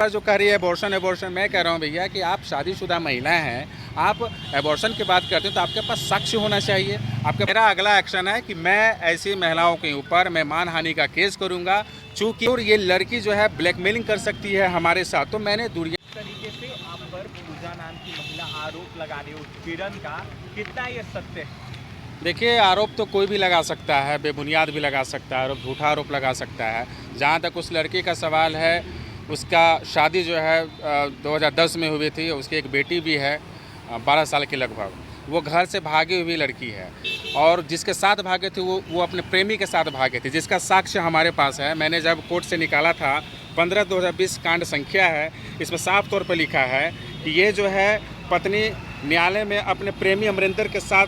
जो कह रही है एबॉर्शन एबॉर्शन, मैं कह रहा हूँ भैया कि आप शादीशुदा महिला हैं, आप एबॉर्शन की बात करते हैं तो आपके पास साक्ष्य होना चाहिए। आपका मेरा अगला एक्शन है कि मैं ऐसी महिलाओं के ऊपर मैं मानहानि का केस करूँगा, चूँकि और ये लड़की जो है ब्लैकमेलिंग कर सकती है हमारे साथ, तो मैंने दुनिया तरीके से आप पर पूजा नाम की महिला आरोप लगा रही है उत्पीड़न का, कितना ये सत्य है? देखिए, आरोप तो कोई भी लगा सकता है, बेबुनियाद भी लगा सकता है और झूठा आरोप लगा सकता है। जहाँ तक उस लड़की का सवाल है, उसका शादी जो है 2010 में हुई थी, उसकी एक बेटी भी है 12 साल के लगभग। वो घर से भागी हुई लड़की है और जिसके साथ भागे थे वो अपने प्रेमी के साथ भागे थे, जिसका साक्ष्य हमारे पास है। मैंने जब कोर्ट से निकाला था 15/2020 कांड संख्या है, इसमें साफ तौर पर लिखा है कि ये जो है पत्नी न्यायालय में अपने प्रेमी अमरिंदर के साथ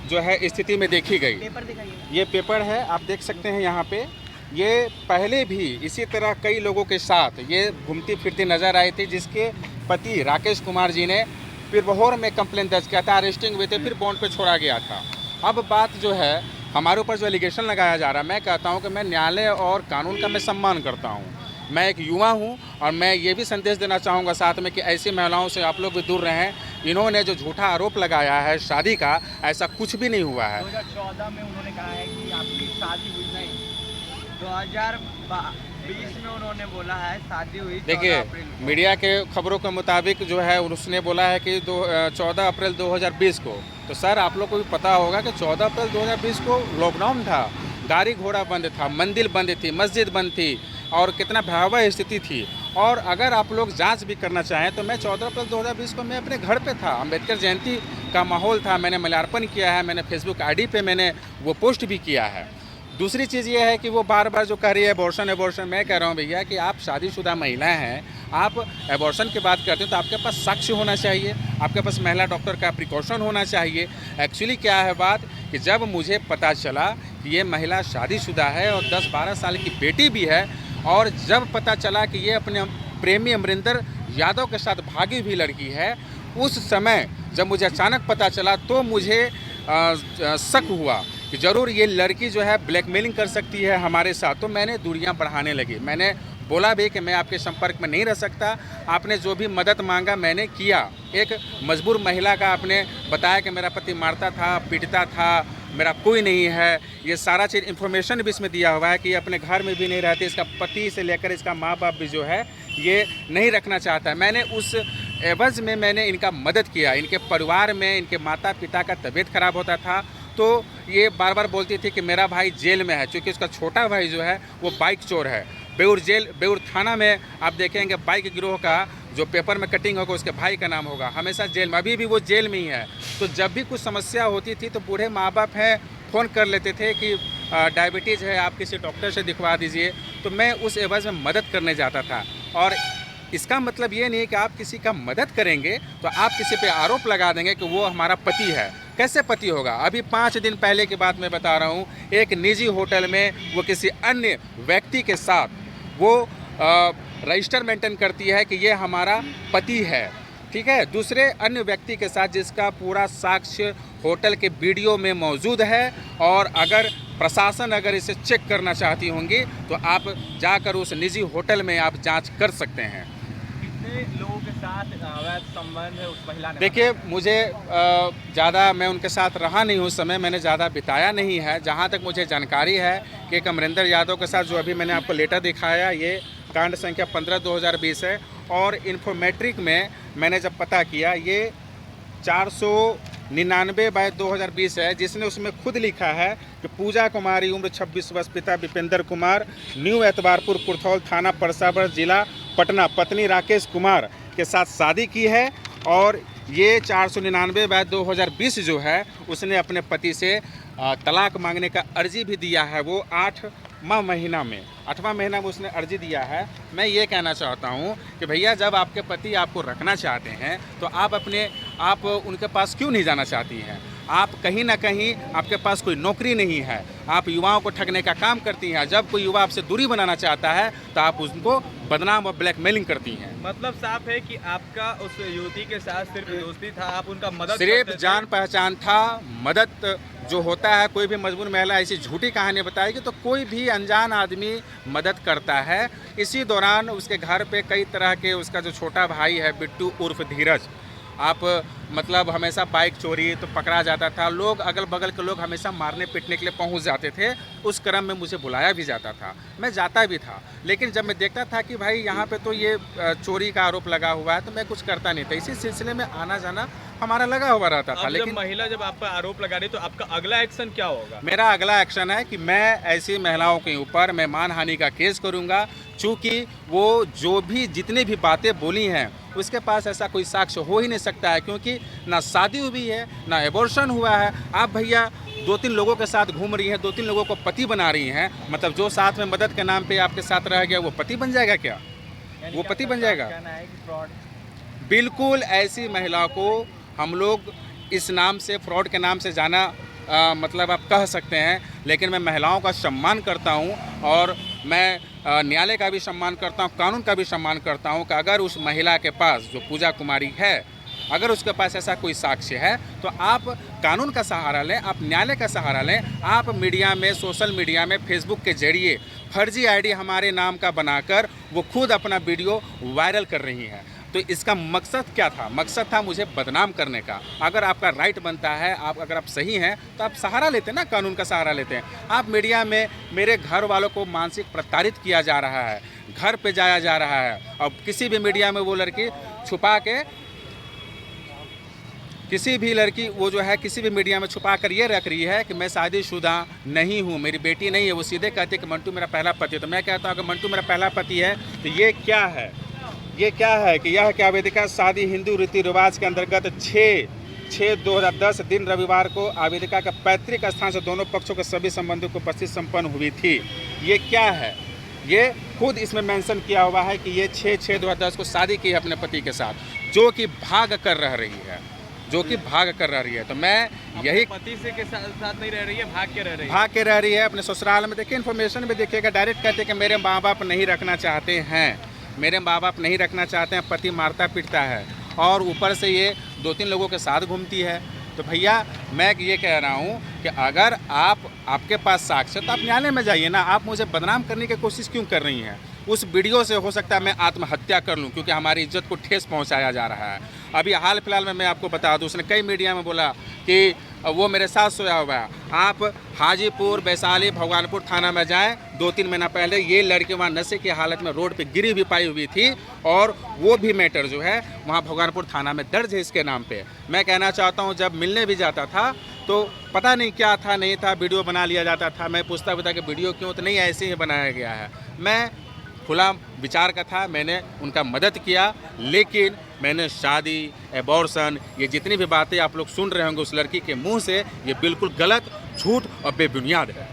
जो है स्थिति में देखी गई। पेपर दिखाइए। ये पेपर है, आप देख सकते हैं यहाँ पे। ये पहले भी इसी तरह कई लोगों के साथ ये घूमती फिरती नज़र आई थी, जिसके पति राकेश कुमार जी ने पिरबहोर में कंप्लेंट दर्ज किया था, अरेस्टिंग हुए थे, फिर बॉन्ड पे छोड़ा गया था। अब बात जो है हमारे ऊपर जो एलिगेशन लगाया जा रहा है, मैं कहता हूँ कि मैं न्यायालय और कानून का मैं सम्मान करता हूँ। मैं एक युवा हूँ और मैं ये भी संदेश देना चाहूँगा साथ में कि ऐसी महिलाओं से आप लोग भी दूर रहें। इन्होंने जो झूठा आरोप लगाया है शादी का, ऐसा कुछ भी नहीं हुआ है। 2014 में उन्होंने कहा है कि आपकी शादी हुई नहीं, 2020 में उन्होंने बोला है शादी हुई 14 देखिए, अप्रैल को। मीडिया के खबरों के मुताबिक जो है उसने बोला है कि 14 अप्रैल 2020 को। तो सर, आप लोग को भी पता होगा कि 14 अप्रैल 2020 को लॉकडाउन था, गाड़ी घोड़ा बंद था, मंदिर बंद थी, मस्जिद बंद थी और कितना भयावह स्थिति थी। और अगर आप लोग जांच भी करना चाहें तो मैं 14 अप्रैल 2020 को मैं अपने घर पे था, अम्बेडकर जयंती का माहौल था, मैंने माल्यार्पण किया है, मैंने फेसबुक आईडी पे मैंने वो पोस्ट भी किया है। दूसरी चीज़ ये है कि वो बार बार जो कह रही है एबॉर्शन एबॉर्शन, मैं कह रहा हूँ भैया कि आप शादीशुदा महिला हैं, आप एबॉर्शन की बात करते हैं तो आपके पास साक्ष्य होना चाहिए, आपके पास महिला डॉक्टर का प्रिकॉशन होना चाहिए। एक्चुअली क्या है बात कि जब मुझे पता चला कि ये महिला शादीशुदा है और 10-12 साल की बेटी भी है, और जब पता चला कि ये अपने प्रेमी अमरिंदर यादव के साथ भागी हुई लड़की है, उस समय जब मुझे अचानक पता चला तो मुझे शक हुआ कि ज़रूर ये लड़की जो है ब्लैकमेलिंग कर सकती है हमारे साथ। तो मैंने दूरियां बढ़ाने लगी, मैंने बोला भी कि मैं आपके संपर्क में नहीं रह सकता। आपने जो भी मदद मांगा मैंने किया। एक मजबूर महिला का आपने बताया कि मेरा पति मारता था, पीटता था, मेरा कोई नहीं है, ये सारा चीज़ इन्फॉर्मेशन भी इसमें दिया हुआ है कि अपने घर में भी नहीं रहती, इसका पति से लेकर इसका माँ बाप भी जो है ये नहीं रखना चाहता है। मैंने उस एवज़ में मैंने इनका मदद किया। इनके परिवार में इनके माता पिता का तबीयत खराब होता था तो ये बार बार बोलती थी कि मेरा भाई जेल में है, क्योंकि उसका छोटा भाई जो है वो बाइक चोर है। बेउर थाना में आप देखेंगे बाइक गिरोह का जो पेपर में कटिंग होगा उसके भाई का नाम होगा, हमेशा जेल में, अभी भी वो जेल में ही है। तो जब भी कुछ समस्या होती थी तो बूढ़े माँ बाप हैं फ़ोन कर लेते थे कि डायबिटीज़ है, आप किसी डॉक्टर से दिखवा दीजिए। तो मैं उस एवज़ में मदद करने जाता था। और इसका मतलब ये नहीं है कि आप किसी का मदद करेंगे तो आप किसी पे आरोप लगा देंगे कि वो हमारा पति है। कैसे पति होगा? अभी 5 दिन पहले की बात मैं बता रहा हूँ, एक निजी होटल में वो किसी अन्य व्यक्ति के साथ वो रजिस्टर मेंटेन करती है कि ये हमारा पति है, ठीक है, दूसरे अन्य व्यक्ति के साथ, जिसका पूरा साक्ष्य होटल के वीडियो में मौजूद है। और अगर प्रशासन अगर इसे चेक करना चाहती होंगी तो आप जाकर उस निजी होटल में आप जांच कर सकते हैं। कितने लोगों के साथ अवैध संबंध है उस महिला ने? देखिए, मुझे ज़्यादा मैं उनके साथ रहा नहीं, उस समय मैंने ज़्यादा बिताया नहीं है। जहाँ तक मुझे जानकारी है कि एक अमरिंदर यादव के साथ, जो अभी मैंने आपको लेटर दिखाया, ये कांड संख्या 15/2020 है। और इन्फोमेट्रिक में मैंने जब पता किया, ये 499/2020 है, जिसने उसमें खुद लिखा है कि पूजा कुमारी, उम्र 26 वर्ष, पिता विपेंद्र कुमार, न्यू एतबारपुर कुर्थौल, थाना परसाबर, जिला पटना, पत्नी राकेश कुमार के साथ शादी की है। और ये 499/2020 जो है उसने अपने पति से तलाक मांगने का अर्जी भी दिया है। वो 8वां महीना में उसने अर्जी दिया है। मैं ये कहना चाहता हूँ कि भैया, जब आपके पति आपको रखना चाहते हैं तो आप उनके पास क्यों नहीं जाना चाहती हैं? आप कहीं ना कहीं आपके पास कोई नौकरी नहीं है, आप युवाओं को ठगने का काम करती हैं। जब कोई युवा आपसे दूरी बनाना चाहता है तो आप उसको बदनाम और ब्लैकमेलिंग करती हैं। मतलब साफ है कि आपका उस युवती के साथ सिर्फ दोस्ती था, आप उनका मदद सिर्फ करते थे। जान पहचान था, मदद जो होता है, कोई भी मजबूर महिला ऐसी झूठी कहानी बताएगी तो कोई भी अनजान आदमी मदद करता है। इसी दौरान उसके घर पे कई तरह के, उसका जो छोटा भाई है बिट्टू उर्फ धीरज, आप मतलब हमेशा बाइक चोरी तो पकड़ा जाता था, लोग अगल बगल के लोग हमेशा मारने पीटने के लिए पहुंच जाते थे। उस क्रम में मुझे बुलाया भी जाता था, मैं जाता भी था, लेकिन जब मैं देखता था कि भाई यहाँ पे तो ये चोरी का आरोप लगा हुआ है तो मैं कुछ करता नहीं था। इसी सिलसिले में आना जाना हमारा लगा हुआ रहता था। लेकिन महिला जब आप पर आरोप लगा रही तो आपका अगला एक्शन क्या होगा? मेरा अगला एक्शन है कि मैं ऐसी महिलाओं के ऊपर मैं मानहानि का केस करूंगा, चूँकि वो जो भी जितनी भी बातें बोली हैं उसके पास ऐसा कोई साक्ष्य हो ही नहीं सकता है, क्योंकि ना शादी हुई है ना एबॉर्शन हुआ है। आप भैया 2-3 लोगों के साथ घूम रही हैं, 2-3 लोगों को पति बना रही हैं, मतलब जो साथ में मदद के नाम पे आपके साथ रह गया वो पति बन जाएगा क्या? वो पति बन जाएगा? बिल्कुल ऐसी महिला को हम लोग इस नाम से, फ्रॉड के नाम से जाना मतलब आप कह सकते हैं। लेकिन मैं महिलाओं का सम्मान करता हूं और मैं न्यायालय का भी सम्मान करता हूं, कानून का भी सम्मान करता हूं कि अगर उस महिला के पास, जो पूजा कुमारी है, अगर उसके पास ऐसा कोई साक्ष्य है तो आप कानून का सहारा लें, आप न्यायालय का सहारा लें। आप मीडिया में, सोशल मीडिया में, फेसबुक के जरिए फर्जी आईडी हमारे नाम का बनाकर वो खुद अपना वीडियो वायरल कर रही हैं। तो इसका मकसद क्या था? मकसद था मुझे बदनाम करने का। अगर आपका राइट बनता है, आप अगर आप सही हैं तो आप सहारा लेते हैं ना, कानून का सहारा लेते हैं। आप मीडिया में मेरे घर वालों को मानसिक प्रताड़ित किया जा रहा है, घर पे जाया जा रहा है, और किसी भी मीडिया में वो लड़की छुपा के, किसी भी लड़की वो जो है किसी भी मीडिया में छुपा कर ये रख रही है कि मैं शादीशुदा नहीं हूँ, मेरी बेटी नहीं है। वो सीधे कहती है कि मंटू मेरा पहला पति है। तो मैं कहता हूँ अगर मंटू मेरा पहला पति है तो ये क्या है? ये क्या है कि यह क्या आवेदिका शादी हिंदू रीति रिवाज के अंतर्गत 6/6/2010 दिन रविवार को आवेदिका का पैतृक स्थान से दोनों पक्षों के सभी संबंधों को उपस्थित संपन्न हुई थी। ये क्या है? ये खुद इसमें मेंशन किया हुआ है कि ये 6/6/2010 को शादी की है अपने पति के साथ, जो कि भाग कर रह रही है, जो कि भाग कर रह रही है। तो मैं यही, पति से के साथ नहीं रह रही है, भाग के रह रही है, भाग के रह रही है अपने ससुराल में। देखिए इन्फॉर्मेशन भी देखिएगा, डायरेक्ट कहते हैं कि मेरे माँ बाप नहीं रखना चाहते हैं, मेरे माँ बाप नहीं रखना चाहते हैं, पति मारता पीटता है, और ऊपर से ये 2-3 लोगों के साथ घूमती है। तो भैया मैं ये कह रहा हूँ कि अगर आपके पास साक्ष्य तो आप न्यायालय में जाइए ना। आप मुझे बदनाम करने की कोशिश क्यों कर रही हैं? उस वीडियो से हो सकता है मैं आत्महत्या कर लूं, क्योंकि हमारी इज्जत को ठेस पहुंचाया जा रहा है। अभी हाल फिलहाल में मैं आपको बता दूं, उसने कई मीडिया में बोला कि वो मेरे साथ सोया हुआ है। आप हाजीपुर, वैशाली, भगवानपुर थाना में जाएं, 2-3 महीना पहले ये लड़की वहाँ नशे की हालत में रोड पे गिरी भी पाई हुई थी, और वो भी मैटर जो है वहाँ भगवानपुर थाना में दर्ज है इसके नाम पे। मैं कहना चाहता हूँ जब मिलने भी जाता था तो पता नहीं क्या था, नहीं था, वीडियो बना लिया जाता था। मैं पूछता कि वीडियो क्यों, तो नहीं ऐसे ही बनाया गया है। मैं खुला विचार का था, मैंने उनका मदद किया, लेकिन मैंने शादी, एबॉर्शन, ये जितनी भी बातें आप लोग सुन रहे होंगे उस लड़की के मुंह से, ये बिल्कुल गलत, झूठ और बेबुनियाद है।